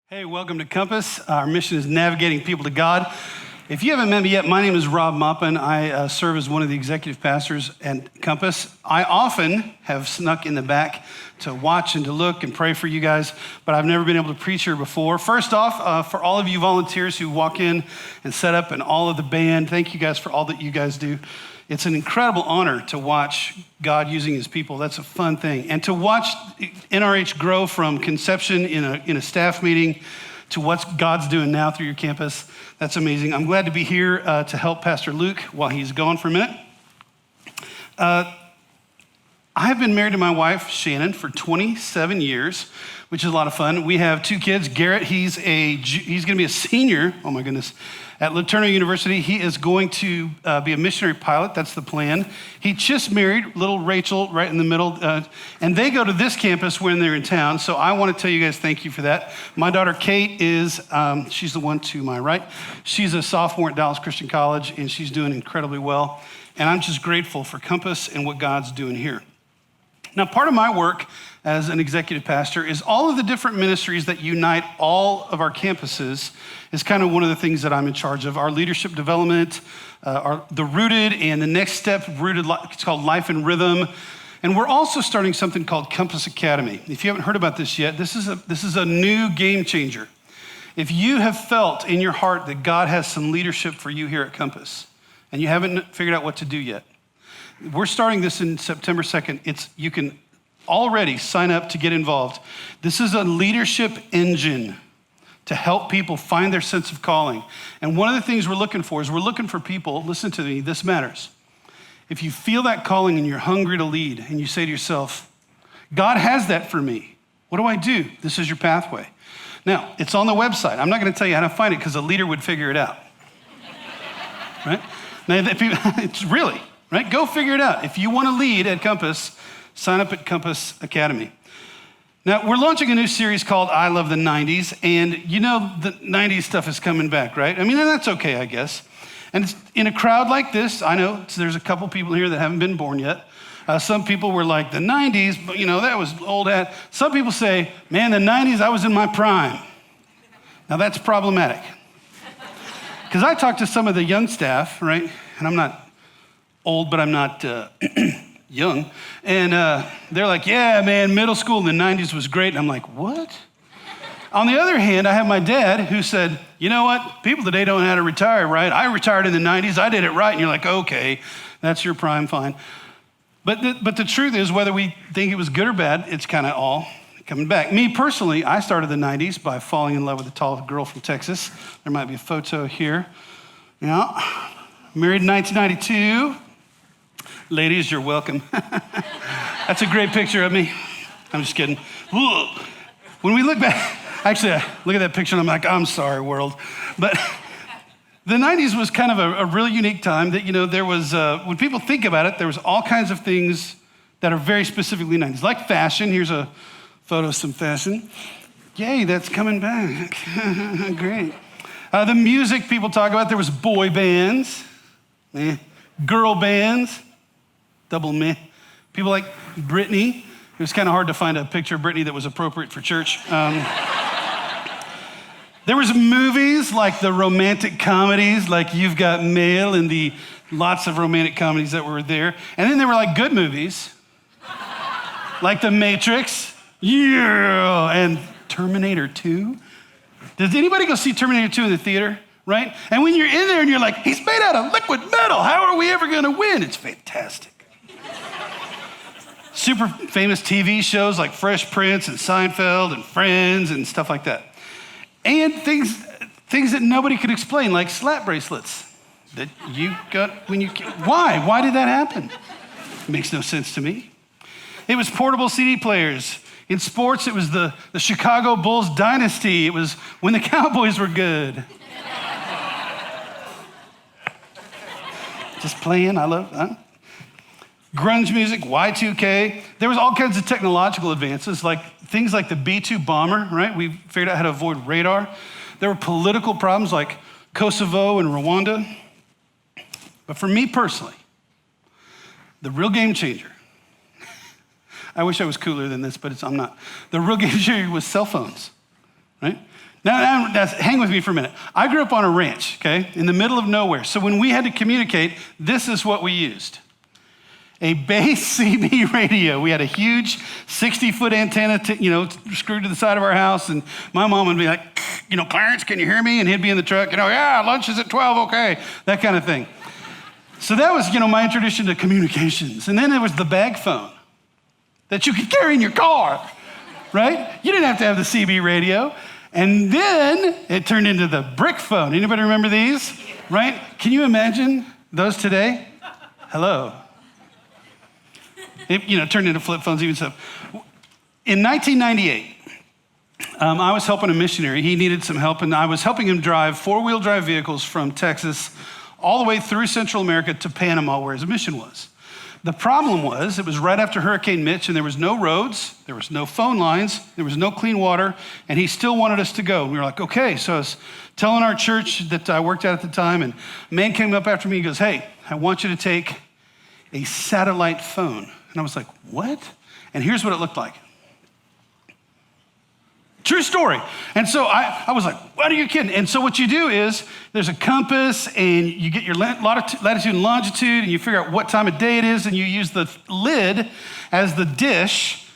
Hey, welcome to Compass. Our mission is navigating people to God. If you haven't met me yet, my name is Rob Maupin. I serve as one of the executive pastors at Compass. I often have snuck in the back to watch and to look and pray for you guys, but I've never been able to preach here before. First off, for all of you volunteers who walk in and set up and all of the band, thank you guys for all that you guys do. It's an incredible honor to watch God using his people. That's a fun thing. And to watch NRH grow from conception in a staff meeting to what God's doing now through your campus, that's amazing. I'm glad to be here to help Pastor Luke while he's gone for a minute. I have been married to my wife, Shannon, for 27 years, which is a lot of fun. We have two kids. Garrett, he's going to be a senior, oh my goodness, at LeTourneau University. He is going to be a missionary pilot. That's the plan. He just married little Rachel right in the middle, and they go to this campus when they're in town. So I want to tell you guys thank you for that. My daughter Kate is, she's the one to my right. She's a sophomore at Dallas Christian College, and she's doing incredibly well. And I'm just grateful for Compass and what God's doing here. Now, part of my work as an executive pastor is all of the different ministries that unite all of our campuses is kind of one of the things that I'm in charge of. Our leadership development, the Rooted and the next step, Rooted, it's called Life and Rhythm. And we're also starting something called Compass Academy. If you haven't heard about this yet, this is a new game changer. If you have felt in your heart that God has some leadership for you here at Compass, and you haven't figured out what to do yet, we're starting this in September 2nd. You can already sign up to get involved. This is a leadership engine to help people find their sense of calling. And one of the things we're looking for is we're looking for people, listen to me, this matters. If you feel that calling and you're hungry to lead and you say to yourself, God has that for me, what do I do? This is your pathway. Now, it's on the website. I'm not going to tell you how to find it because a leader would figure it out. Right? Now, it's really, right? Go figure it out. If you want to lead at Compass, sign up at Compass Academy. Now, we're launching a new series called I Love the 90s, and you know the 90s stuff is coming back, right? I mean, and that's okay, I guess. And it's in a crowd like this, I know there's a couple people here that haven't been born yet. Some people were like, the 90s, but you know, that was old hat. Some people say, man, the 90s, I was in my prime. Now, that's problematic. Because I talked to some of the young staff, right? And I'm not old, but I'm not young. And they're like, yeah, man, middle school in the 90s was great. And I'm like, what? On the other hand, I have my dad who said, you know what? People today don't know how to retire, right? I retired in the 90s. I did it right. And you're like, okay, that's your prime, fine. But the truth is, whether we think it was good or bad, it's kind of all coming back. Me personally, I started the 90s by falling in love with a tall girl from Texas. There might be a photo here. Yeah. Married in 1992. Ladies, you're welcome. That's a great picture of me. I'm just kidding. When we look back, actually, I look at that picture and I'm like, I'm sorry, world. But the 90s was kind of a really unique time that, you know, there was, when people think about it, there was all kinds of things that are very specifically 90s, like fashion. Here's a photo of some fashion. Yay, that's coming back. Great. The music people talk about, there was boy bands, girl bands, double meh. People like Britney. It was kind of hard to find a picture of Britney that was appropriate for church. There was movies like the romantic comedies, like You've Got Mail and the lots of romantic comedies that were there. And then there were like good movies, like The Matrix, yeah, and Terminator 2. Did anybody go see Terminator 2 in the theater, right? And when you're in there and you're like, he's made out of liquid metal. How are we ever gonna win? It's fantastic. Super famous TV shows like Fresh Prince and Seinfeld and Friends and stuff like that. And things that nobody could explain, like slap bracelets that you got when you, why? Why did that happen? It makes no sense to me. It was portable CD players. In sports, it was the Chicago Bulls dynasty. It was when the Cowboys were good. Just playing, I love. Grunge music, Y2K. There was all kinds of technological advances, like things like the B-2 bomber, right? We figured out how to avoid radar. There were political problems like Kosovo and Rwanda. But for me personally, the real game changer, I wish I was cooler than this, but I'm not. The real game changer was cell phones, right? Hang with me for a minute. I grew up on a ranch, okay, in the middle of nowhere. So when we had to communicate, this is what we used. A base CB radio. We had a huge 60-foot antenna, screwed to the side of our house. And my mom would be like, Clarence, can you hear me? And he'd be in the truck, yeah, lunch is at 12, okay, that kind of thing. So that was, my introduction to communications. And then there was the bag phone that you could carry in your car, right? You didn't have to have the CB radio. And then it turned into the brick phone. Anybody remember these, right? Can you imagine those today? Hello. It turned into flip phones, even so. In 1998, I was helping a missionary. He needed some help, and I was helping him drive four-wheel drive vehicles from Texas all the way through Central America to Panama, where his mission was. The problem was, it was right after Hurricane Mitch, and there was no roads, there was no phone lines, there was no clean water, and he still wanted us to go. And we were like, okay. So I was telling our church that I worked at the time, and a man came up after me, he goes, hey, I want you to take a satellite phone. And I was like, what? And here's what it looked like. True story. And so I was like, what are you kidding? And so what you do is there's a compass and you get your latitude and longitude and you figure out what time of day it is and you use the lid as the dish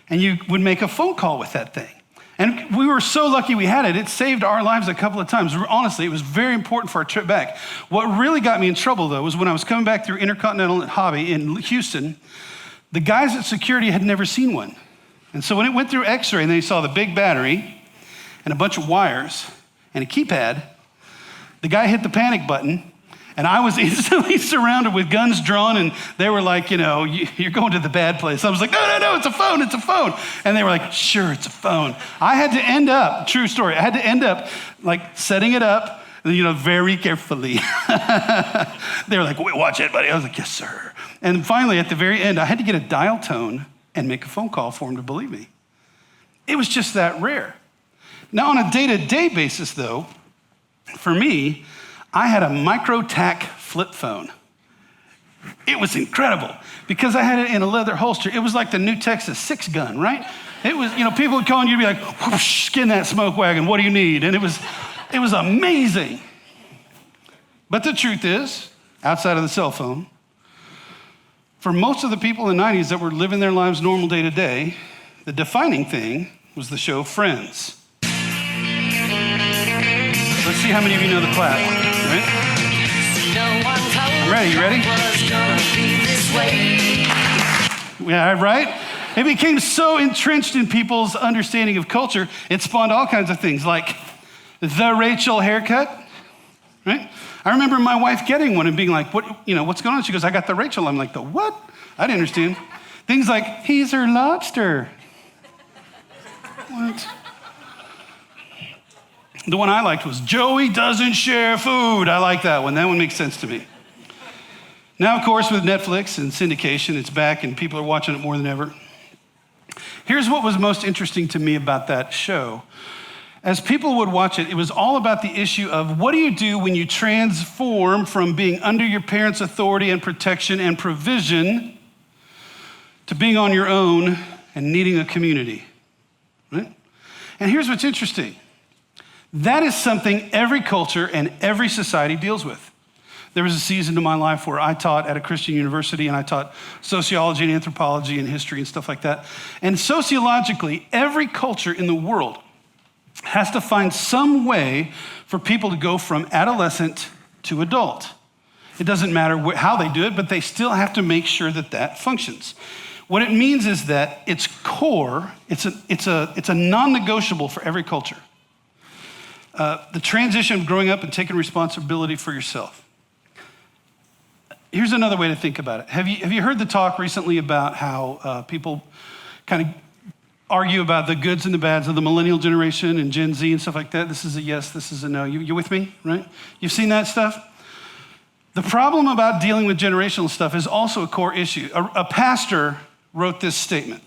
and you would make a phone call with that thing. And we were so lucky we had it. It saved our lives a couple of times. Honestly, it was very important for our trip back. What really got me in trouble, though, was when I was coming back through Intercontinental Hobby in Houston, the guys at security had never seen one. And so when it went through X-ray and they saw the big battery and a bunch of wires and a keypad, the guy hit the panic button and I was instantly surrounded with guns drawn and they were like, you're going to the bad place. I was like, no, it's a phone. And they were like, sure, it's a phone. I had to end up, true story, like setting it up, very carefully. They were like, wait, watch it, buddy. I was like, yes, sir. And finally, at the very end, I had to get a dial tone and make a phone call for him to believe me. It was just that rare. Now, on a day-to-day basis, though, for me, I had a micro-tack flip phone. It was incredible because I had it in a leather holster. It was like the new Texas 6 gun, right? It was, people would call and you'd be like, whoosh, get in that smoke wagon, what do you need? And it was amazing. But the truth is, outside of the cell phone, for most of the people in the 90s that were living their lives normal day to day, the defining thing was the show Friends. Let's see how many of you know the clap, right? I'm ready, you ready? Yeah, right? It became so entrenched in people's understanding of culture, it spawned all kinds of things like the Rachel haircut, right? I remember my wife getting one and being like, what's going on? She goes, I got the Rachel. I'm like, the what? I didn't understand. Things like, he's her lobster. What? The one I liked was, Joey doesn't share food. I like that one. That one makes sense to me. Now, of course, with Netflix and syndication, it's back and people are watching it more than ever. Here's what was most interesting to me about that show. As people would watch it, it was all about the issue of what do you do when you transform from being under your parents' authority and protection and provision to being on your own and needing a community, right? And here's what's interesting. That is something every culture and every society deals with. There was a season in my life where I taught at a Christian university and I taught sociology and anthropology and history and stuff like that. And sociologically, every culture in the world has to find some way for people to go from adolescent to adult. It doesn't matter how they do it, but they still have to make sure that that functions. What it means is that its core, it's a non-negotiable for every culture. The transition of growing up and taking responsibility for yourself. Here's another way to think about it. Have you heard the talk recently about how people kind of argue about the goods and the bads of the millennial generation and Gen Z and stuff like that? This is a yes, this is a no. You with me, right? You've seen that stuff? The problem about dealing with generational stuff is also a core issue. A pastor wrote this statement.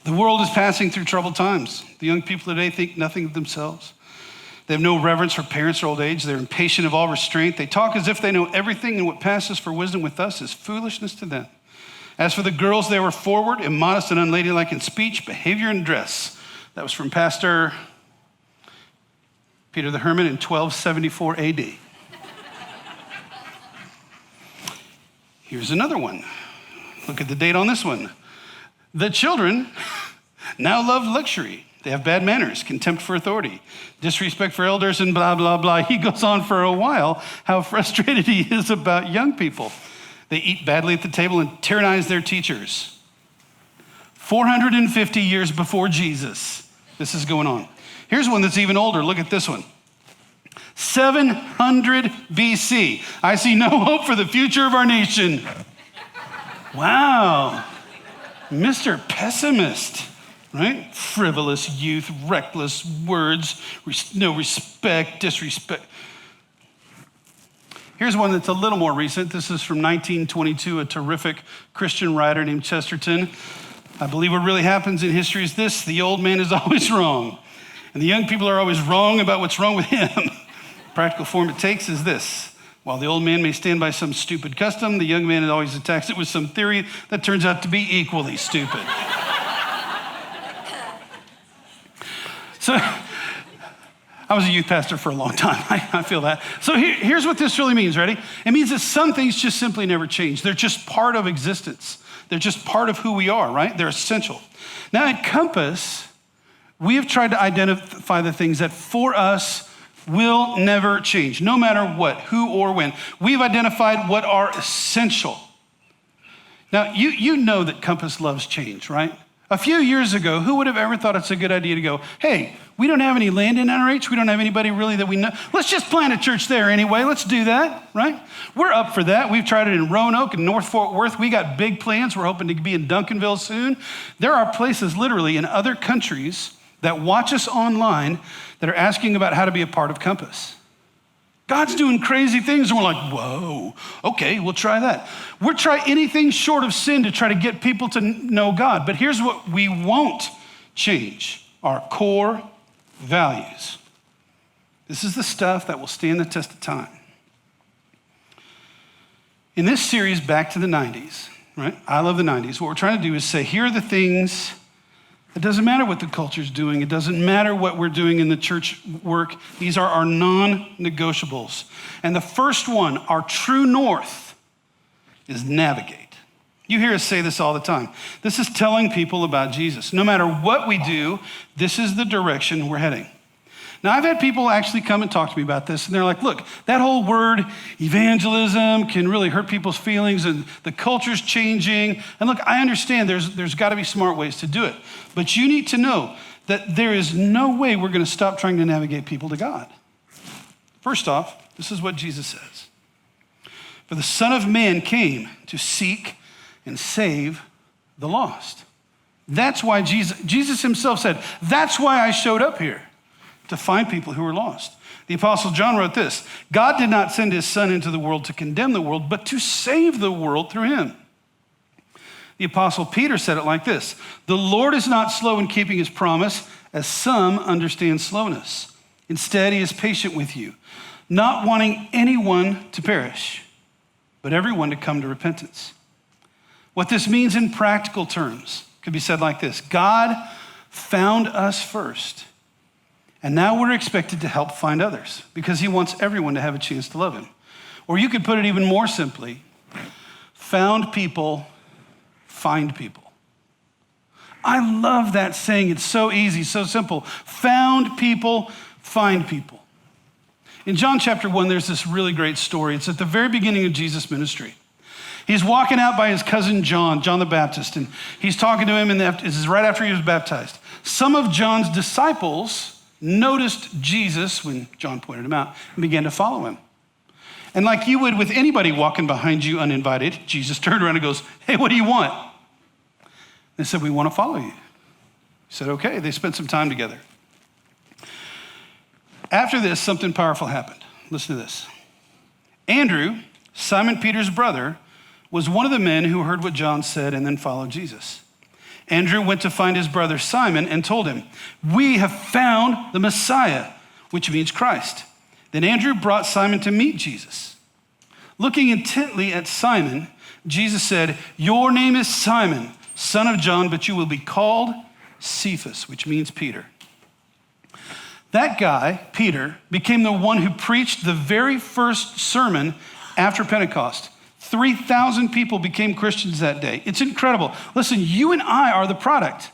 The world is passing through troubled times. The young people today think nothing of themselves. They have no reverence for parents or old age. They're impatient of all restraint. They talk as if they know everything, and what passes for wisdom with us is foolishness to them. As for the girls, they were forward, immodest, and unladylike in speech, behavior, and dress. That was from Pastor Peter the Hermit in 1274 AD. Here's another one. Look at the date on this one. The children now love luxury. They have bad manners, contempt for authority, disrespect for elders, and blah, blah, blah. He goes on for a while how frustrated he is about young people. They eat badly at the table and tyrannize their teachers. 450 years before Jesus, this is going on. Here's one that's even older. Look at this one. 700 BC. I see no hope for the future of our nation. Wow. Mr. Pessimist. Right? Frivolous youth, reckless words, no respect, disrespect. Here's one that's a little more recent. This is from 1922, a terrific Christian writer named Chesterton. I believe what really happens in history is this: the old man is always wrong, and the young people are always wrong about what's wrong with him. Practical form it takes is this: while the old man may stand by some stupid custom, the young man always attacks it with some theory that turns out to be equally stupid. So I was a youth pastor for a long time. I feel that. So here's what this really means. Ready? It means that some things just simply never change. They're just part of existence. They're just part of who we are, right? They're essential. Now at Compass, we have tried to identify the things that for us will never change, no matter what, who or when. We've identified what are essential. Now, you know that Compass loves change, right? A few years ago, who would have ever thought it's a good idea to go, hey, we don't have any land in NRH. We don't have anybody really that we know. Let's just plant a church there anyway. Let's do that, right? We're up for that. We've tried it in Roanoke and North Fort Worth. We got big plans. We're hoping to be in Duncanville soon. There are places literally in other countries that watch us online that are asking about how to be a part of Compass. God's doing crazy things, and we're like, whoa, okay, we'll try that. We'll try anything short of sin to try to get people to know God. But here's what we won't change: our core values. This is the stuff that will stand the test of time. In this series, Back to the 90s, right? I love the 90s. What we're trying to do is say, here are the things. It doesn't matter what the culture's doing. It doesn't matter what we're doing in the church work. These are our non-negotiables. And the first one, our true north, is navigate. You hear us say this all the time. This is telling people about Jesus. No matter what we do, this is the direction we're heading. Now, I've had people actually come and talk to me about this, and they're like, look, that whole word evangelism can really hurt people's feelings, and the culture's changing. And look, I understand there's got to be smart ways to do it. But you need to know that there is no way we're going to stop trying to navigate people to God. First off, this is what Jesus says. For the Son of Man came to seek and save the lost. That's why Jesus himself said, that's why I showed up here, to find people who are lost. The Apostle John wrote this: God did not send his Son into the world to condemn the world, but to save the world through him. The Apostle Peter said it like this: the Lord is not slow in keeping his promise, as some understand slowness. Instead, he is patient with you, not wanting anyone to perish, but everyone to come to repentance. What this means in practical terms could be said like this: God found us first, and now we're expected to help find others because he wants everyone to have a chance to love him. Or you could put it even more simply: found people find people. I love that saying. It's so easy, so simple. Found people find people. In John chapter 1, there's this really great story. It's at the very beginning of Jesus' ministry. He's walking out by his cousin John the Baptist, and he's talking to him, and this is right after he was baptized. Some of John's disciples noticed Jesus when John pointed him out and began to follow him. And like you would with anybody walking behind you uninvited, Jesus turned around and goes, hey, what do you want? They said, we want to follow you. He said, okay. They spent some time together. After this, something powerful happened. Listen to this. Andrew, Simon Peter's brother, was one of the men who heard what John said and then followed Jesus. Andrew went to find his brother Simon and told him, we have found the Messiah, which means Christ. Then Andrew brought Simon to meet Jesus. Looking intently at Simon, Jesus said, your name is Simon, son of John, but you will be called Cephas, which means Peter. That guy, Peter, became the one who preached the very first sermon after Pentecost. 3,000 people became Christians that day. It's incredible. Listen, you and I are the product.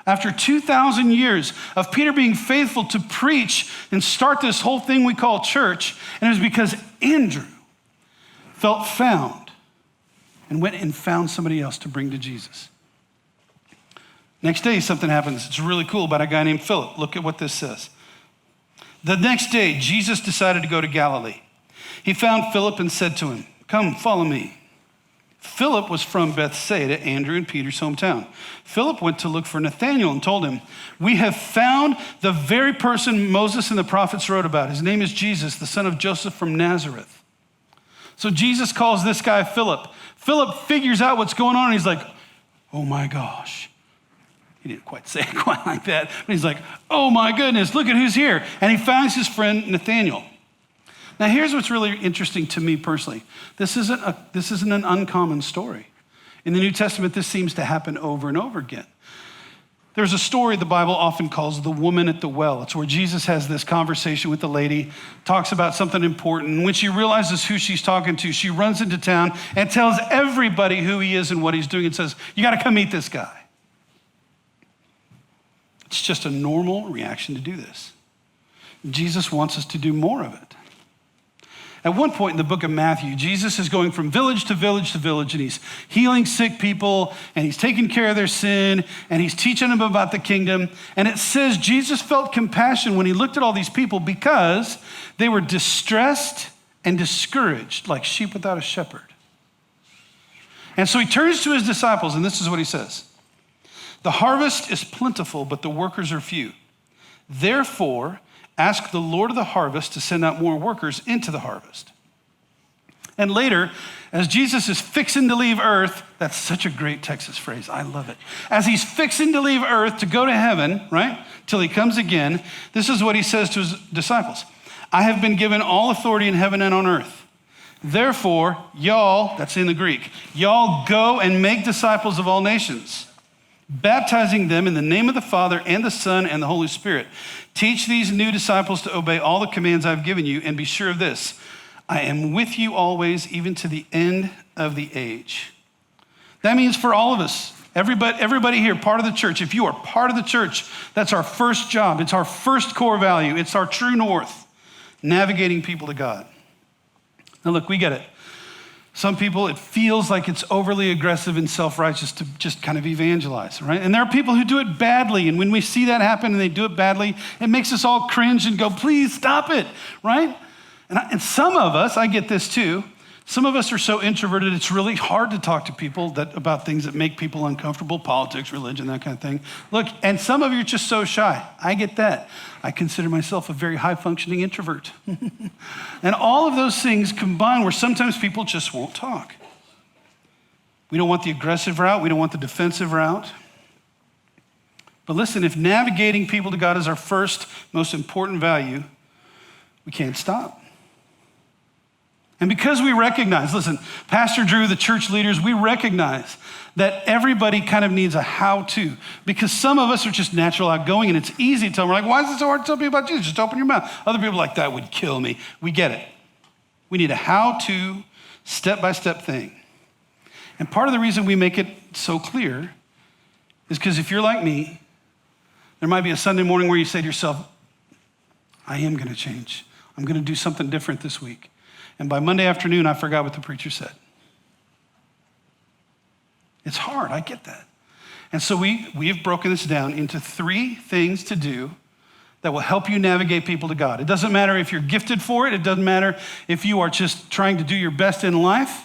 After 2,000 years of Peter being faithful to preach and start this whole thing we call church, and it was because Andrew felt found and went and found somebody else to bring to Jesus. Next day, something happens. It's really cool about a guy named Philip. Look at what this says. The next day, Jesus decided to go to Galilee. He found Philip and said to him, "Come, follow me." Philip was from Bethsaida, Andrew and Peter's hometown. Philip went to look for Nathanael and told him, "We have found the very person Moses and the prophets wrote about. His name is Jesus, the son of Joseph from Nazareth." So Jesus calls this guy Philip. Philip figures out what's going on and he's like, "Oh my gosh." He didn't quite say it quite like that, but he's like, "Oh my goodness, look at who's here." And he finds his friend Nathanael. Now here's what's really interesting to me personally. This isn't an uncommon story. In the New Testament, this seems to happen over and over again. There's a story the Bible often calls the woman at the well. It's where Jesus has this conversation with the lady, talks about something important. And when she realizes who she's talking to, she runs into town and tells everybody who he is and what he's doing and says, "You got to come meet this guy." It's just a normal reaction to do this. Jesus wants us to do more of it. At one point in the book of Matthew, Jesus is going from village to village to village, and he's healing sick people, and he's taking care of their sin, and he's teaching them about the kingdom. And it says Jesus felt compassion when he looked at all these people because they were distressed and discouraged, like sheep without a shepherd. And so he turns to his disciples, and this is what he says. "The harvest is plentiful, but the workers are few. Therefore, ask the Lord of the harvest to send out more workers into the harvest." And later, as Jesus is fixing to leave earth, that's such a great Texas phrase, I love it. As he's fixing to leave earth to go to heaven, right, till he comes again, this is what he says to his disciples. "I have been given all authority in heaven and on earth. Therefore, y'all," that's in the Greek, "y'all go and make disciples of all nations, baptizing them in the name of the Father and the Son and the Holy Spirit. Teach these new disciples to obey all the commands I've given you, and be sure of this, I am with you always, even to the end of the age." That means for all of us, everybody here, part of the church, if you are part of the church, that's our first job. It's our first core value. It's our true north, navigating people to God. Now look, we get it. Some people, it feels like it's overly aggressive and self-righteous to just kind of evangelize, right? And there are people who do it badly. And when we see that happen and they do it badly, it makes us all cringe and go, "Please stop it," right? And some of us, I get this too, some of us are so introverted, it's really hard to talk to people about things that make people uncomfortable, politics, religion, that kind of thing. Look, and some of you are just so shy. I get that. I consider myself a very high-functioning introvert. And all of those things combine where sometimes people just won't talk. We don't want the aggressive route. We don't want the defensive route. But listen, if navigating people to God is our first, most important value, we can't stop. And because we recognize, listen, Pastor Drew, the church leaders, we recognize that everybody kind of needs a how-to, because some of us are just natural outgoing and it's easy to tell them, we're like, "Why is it so hard to tell people about Jesus? Just open your mouth." Other people are like, "That would kill me." We get it. We need a how-to, step-by-step thing. And part of the reason we make it so clear is because if you're like me, there might be a Sunday morning where you say to yourself, "I am going to change. I'm going to do something different this week." And by Monday afternoon, I forgot what the preacher said. It's hard, I get that. And so we have broken this down into 3 things to do that will help you navigate people to God. It doesn't matter if you're gifted for it. It doesn't matter if you are just trying to do your best in life.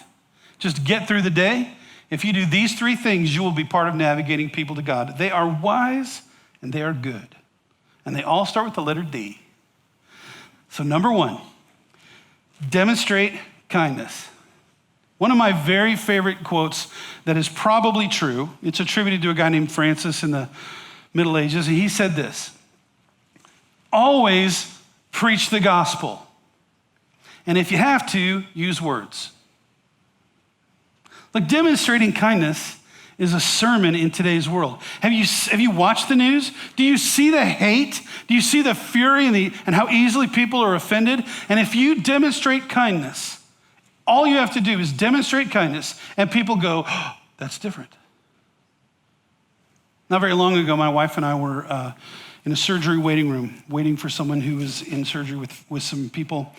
Just get through the day. If you do these 3 things, you will be part of navigating people to God. They are wise and they are good. And they all start with the letter D. So number 1, demonstrate kindness. One of my very favorite quotes that is probably true, it's attributed to a guy named Francis in the Middle Ages, and he said this: "Always preach the gospel. And if you have to, use words." Like, demonstrating kindness is a sermon in today's world. Have you watched the news? Do you see the hate? Do you see the fury and how easily people are offended? And if you demonstrate kindness, all you have to do is demonstrate kindness, and people go, oh, that's different. Not very long ago, my wife and I were in a surgery waiting room, waiting for someone who was in surgery with some people.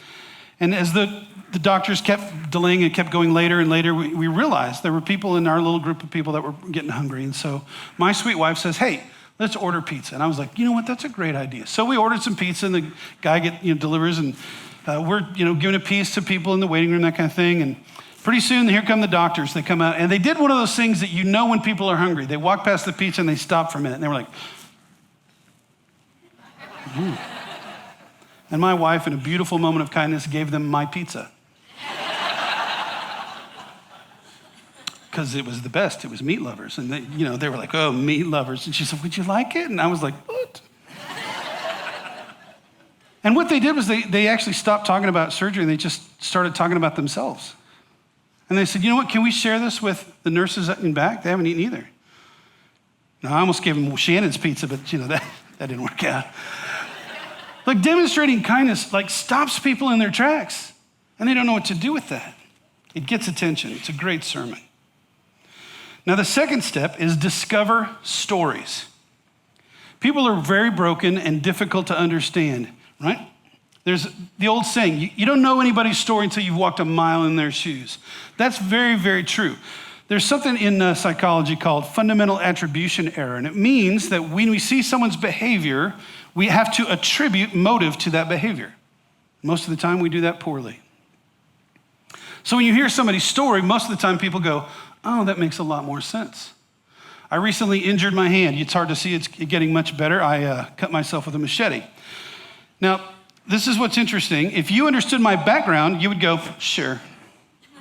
And as the doctors kept delaying and kept going later and later, we realized there were people in our little group of people that were getting hungry. And so my sweet wife says, hey, let's order pizza. And I was like, you know what, that's a great idea. So we ordered some pizza, and the guy delivers, and we're giving a piece to people in the waiting room, that kind of thing. And pretty soon, here come the doctors. They come out, and they did one of those things that you know when people are hungry. They walk past the pizza, and they stop for a minute, and they were like, mm. And my wife, in a beautiful moment of kindness, gave them my pizza. Because it was the best. It was meat lovers. And they were like, oh, meat lovers. And she said, would you like it? And I was like, what? And what they did was they actually stopped talking about surgery, and they just started talking about themselves. And they said, you know what, can we share this with the nurses in back? They haven't eaten either. Now, I almost gave them Shannon's pizza, but that didn't work out. Like, demonstrating kindness, stops people in their tracks, and they don't know what to do with that. It gets attention. It's a great sermon. Now, the second step is discover stories. People are very broken and difficult to understand, right? There's the old saying, you don't know anybody's story until you've walked a mile in their shoes. That's very, very true. There's something in psychology called fundamental attribution error, and it means that when we see someone's behavior, we have to attribute motive to that behavior. Most of the time, we do that poorly. So when you hear somebody's story, most of the time people go, oh, that makes a lot more sense. I recently injured my hand. It's hard to see it's getting much better. I cut myself with a machete. Now, this is what's interesting. If you understood my background, you would go, sure.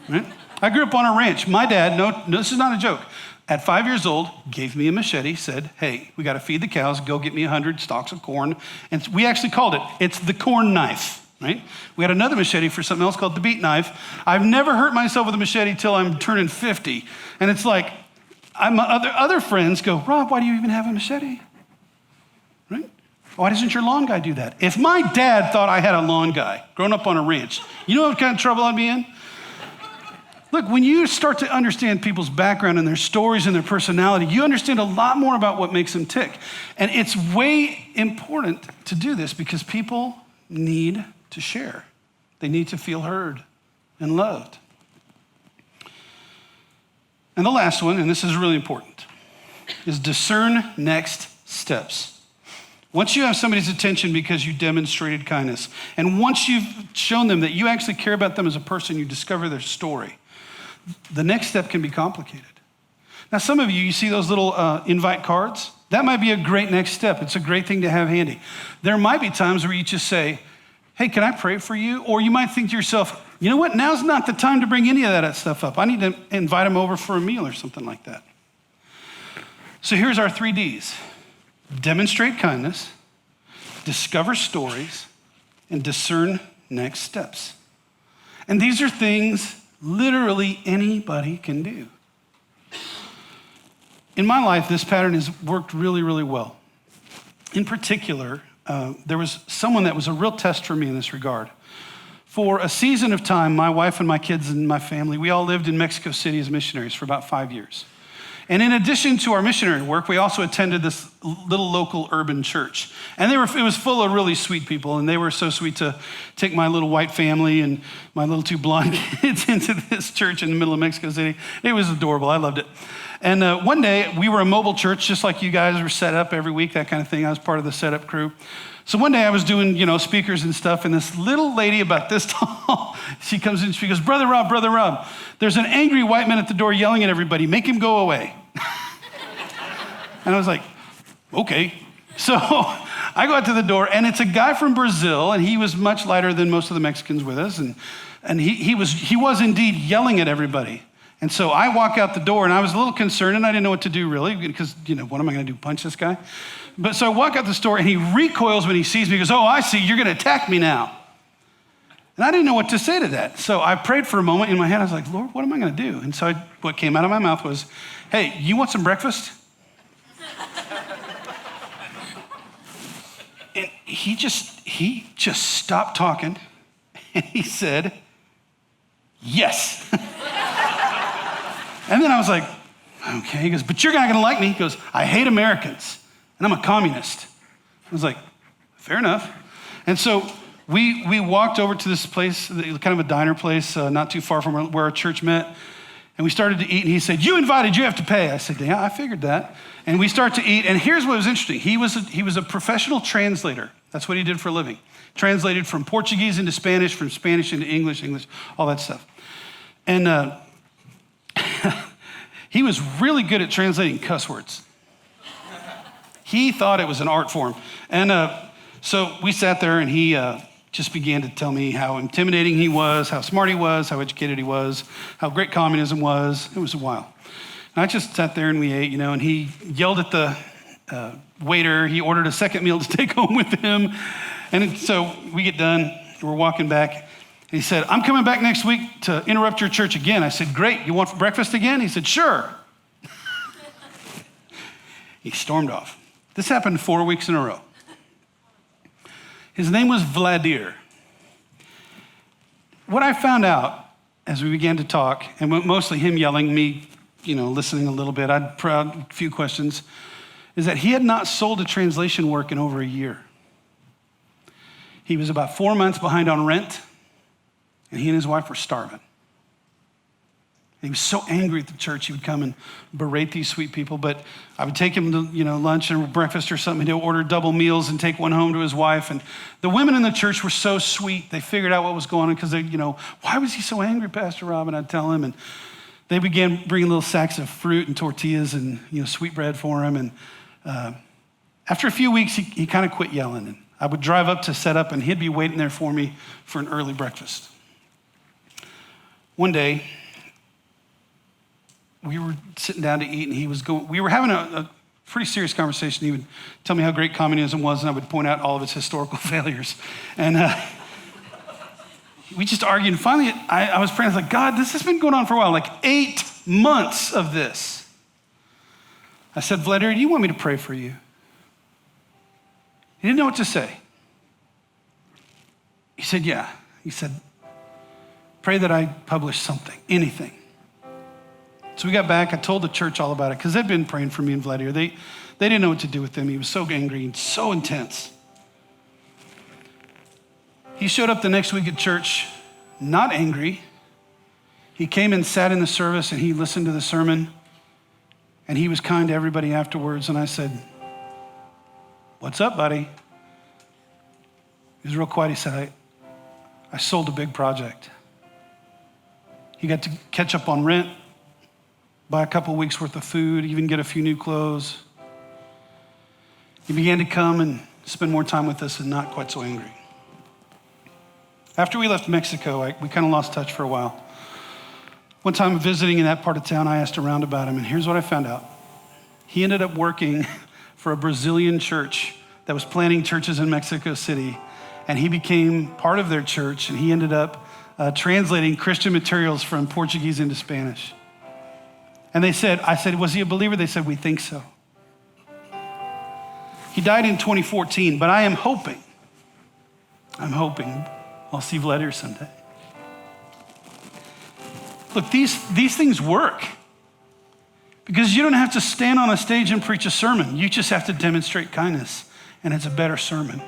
Right? I grew up on a ranch. My dad, no, this is not a joke, at 5 years old, gave me a machete, said, hey, we got to feed the cows, go get me 100 stalks of corn. And we actually called it's the corn knife, right? We had another machete for something else called the beet knife. I've never hurt myself with a machete till I'm turning 50. And it's like, other friends go, Rob, why do you even have a machete? Right? Why doesn't your lawn guy do that? If my dad thought I had a lawn guy growing up on a ranch, you know what kind of trouble I'd be in? Look, when you start to understand people's background and their stories and their personality, you understand a lot more about what makes them tick. And it's way important to do this because people need to share. They need to feel heard and loved. And the last one, and this is really important, is discern next steps. Once you have somebody's attention because you demonstrated kindness, and once you've shown them that you actually care about them as a person, you discover their story, the next step can be complicated. Now, some of you see those little invite cards. That might be a great next step. It's a great thing to have handy. There might be times where you just say, hey, can I pray for you? Or you might think to yourself, you know what? Now's not the time to bring any of that stuff up. I need to invite them over for a meal or something like that. So here's our 3 Ds. Demonstrate kindness, discover stories, and discern next steps. And these are things literally anybody can do. In my life, this pattern has worked really, really well. In particular, there was someone that was a real test for me in this regard. For a season of time, my wife and my kids and my family, we all lived in Mexico City as missionaries for about 5 years. And in addition to our missionary work, we also attended this little local urban church. And it was full of really sweet people, and they were so sweet to take my little white family and my little 2 blonde kids into this church in the middle of Mexico City. It was adorable. I loved it. And one day, we were a mobile church, just like you guys were set up every week, that kind of thing. I was part of the setup crew. So one day I was doing, speakers and stuff, and this little lady about this tall, she comes in, she goes, Brother Rob, there's an angry white man at the door yelling at everybody. Make him go away. And I was like, okay. So I go out to the door, and it's a guy from Brazil, and he was much lighter than most of the Mexicans with us, and he was indeed yelling at everybody. And so I walk out the door, and I was a little concerned, and I didn't know what to do really, because, what am I going to do, punch this guy? But so I walk out the store, and he recoils when he sees me. He goes, oh, I see, you're going to attack me now. And I didn't know what to say to that. So I prayed for a moment in my head. I was like, Lord, what am I going to do? And so what came out of my mouth was, hey, you want some breakfast? And he just stopped talking, and he said, yes. And then I was like, okay. He goes, but you're not going to like me. He goes, I hate Americans, and I'm a communist. I was like, fair enough. And so we walked over to this place, kind of a diner place, not too far from where our church met. And we started to eat, and he said, you invited, you have to pay. I said, yeah, I figured that. And we start to eat, and here's what was interesting. He was a professional translator. That's what he did for a living. Translated from Portuguese into Spanish, from Spanish into English, all that stuff. And he was really good at translating cuss words. He thought it was an art form. And so we sat there, and he just began to tell me how intimidating he was, how smart he was, how educated he was, how great communism was. It was a while. And I just sat there and we ate, and he yelled at the waiter. He ordered a second meal to take home with him. And so we get done, we're walking back. And he said, I'm coming back next week to interrupt your church again. I said, great, you want breakfast again? He said, sure. He stormed off. This happened 4 weeks in a row. His name was Vladimir. What I found out as we began to talk, and mostly him yelling, me, listening a little bit, I'd proud a few questions, is that he had not sold a translation work in over a year. He was about 4 months behind on rent, and he and his wife were starving. And he was so angry at the church, he would come and berate these sweet people. But I would take him to, lunch or breakfast or something. He'd order double meals and take one home to his wife. And the women in the church were so sweet. They figured out what was going on because they, why was he so angry, Pastor Rob? And I'd tell him. And they began bringing little sacks of fruit and tortillas and, sweet bread for him. And after a few weeks, he kind of quit yelling. And I would drive up to set up, and he'd be waiting there for me for an early breakfast. One day, we were sitting down to eat, and we were having a pretty serious conversation. He would tell me how great communism was, and I would point out all of its historical failures. And we just argued, and finally I was praying, I was like, God, this has been going on for a while, like 8 months of this. I said, Vladimir, do you want me to pray for you? He didn't know what to say. He said, yeah. He said, pray that I publish something, anything. So we got back. I told the church all about it because they'd been praying for me and Vladimir. They didn't know what to do with him. He was so angry and so intense. He showed up the next week at church, not angry. He came and sat in the service, and he listened to the sermon, and he was kind to everybody afterwards. And I said, what's up, buddy? He was real quiet. He said, I sold a big project. He got to catch up on rent, buy a couple weeks worth of food, even get a few new clothes. He began to come and spend more time with us and not quite so angry. After we left Mexico, we kind of lost touch for a while. One time visiting in that part of town, I asked around about him, and here's what I found out. He ended up working for a Brazilian church that was planting churches in Mexico City, and he became part of their church, and he ended up translating Christian materials from Portuguese into Spanish. And I said, was he a believer? They said, we think so. He died in 2014, but I'm hoping I'll see Vladimir someday. Look, these things work because you don't have to stand on a stage and preach a sermon. You just have to demonstrate kindness, and it's a better sermon.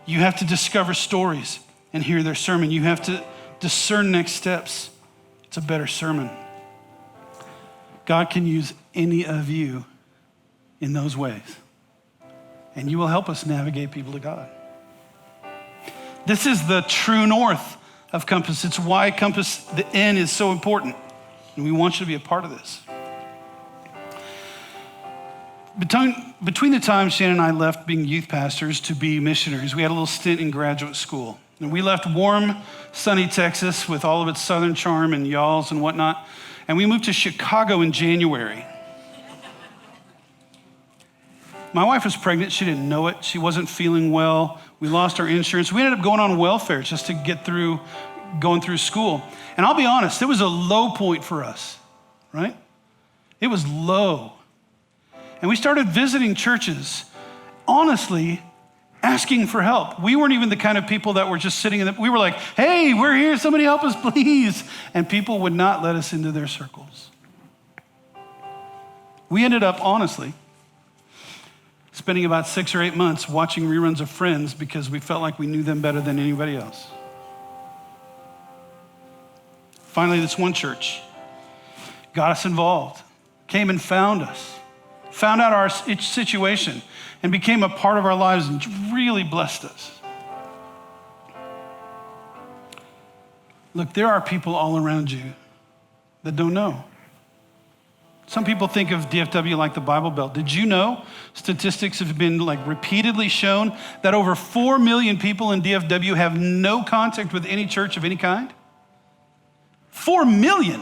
You have to discover stories and hear their sermon. You have to discern next steps. It's a better sermon. God can use any of you in those ways, and you will help us navigate people to God. This is the true north of Compass. It's why Compass, the N, is so important, and we want you to be a part of this. Between the time Shannon and I left being youth pastors to be missionaries, we had a little stint in graduate school. And we left warm, sunny Texas with all of its southern charm and y'alls and whatnot, and we moved to Chicago in January. My wife was pregnant. She didn't know it. She wasn't feeling well. We lost our insurance. We ended up going on welfare just to get through going through school. And I'll be honest, it was a low point for us, right? It was low. And we started visiting churches, honestly, asking for help. We weren't even the kind of people that were just sitting we were like, hey, we're here, somebody help us, please. And people would not let us into their circles. We ended up, honestly, spending about 6 or 8 months watching reruns of Friends because we felt like we knew them better than anybody else. Finally, this one church got us involved, came and found us, found out our situation, and became a part of our lives and really blessed us. Look, there are people all around you that don't know. Some people think of DFW like the Bible Belt. Did you know statistics have been repeatedly shown that over 4 million people in DFW have no contact with any church of any kind? 4 million.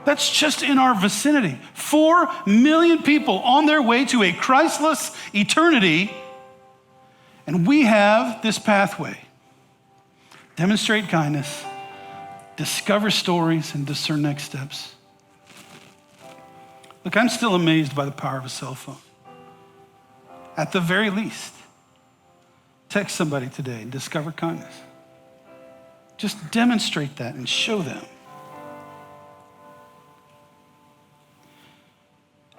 That's just in our vicinity. 4 million people on their way to a Christless eternity. And we have this pathway. Demonstrate kindness, discover stories, and discern next steps. Look, I'm still amazed by the power of a cell phone. At the very least, text somebody today and discover kindness. Just demonstrate that and show them.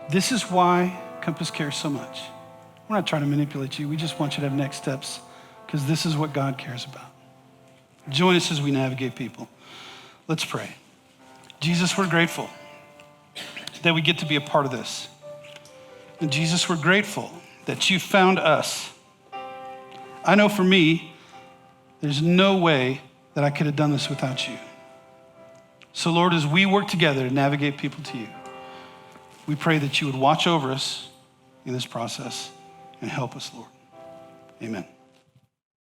This is why Compass cares so much. We're not trying to manipulate you. We just want you to have next steps because this is what God cares about. Join us as we navigate people. Let's pray. Jesus, we're grateful that we get to be a part of this. And Jesus, we're grateful that you found us. I know for me, there's no way that I could have done this without you. So Lord, as we work together to navigate people to you, we pray that you would watch over us in this process and help us, Lord. Amen.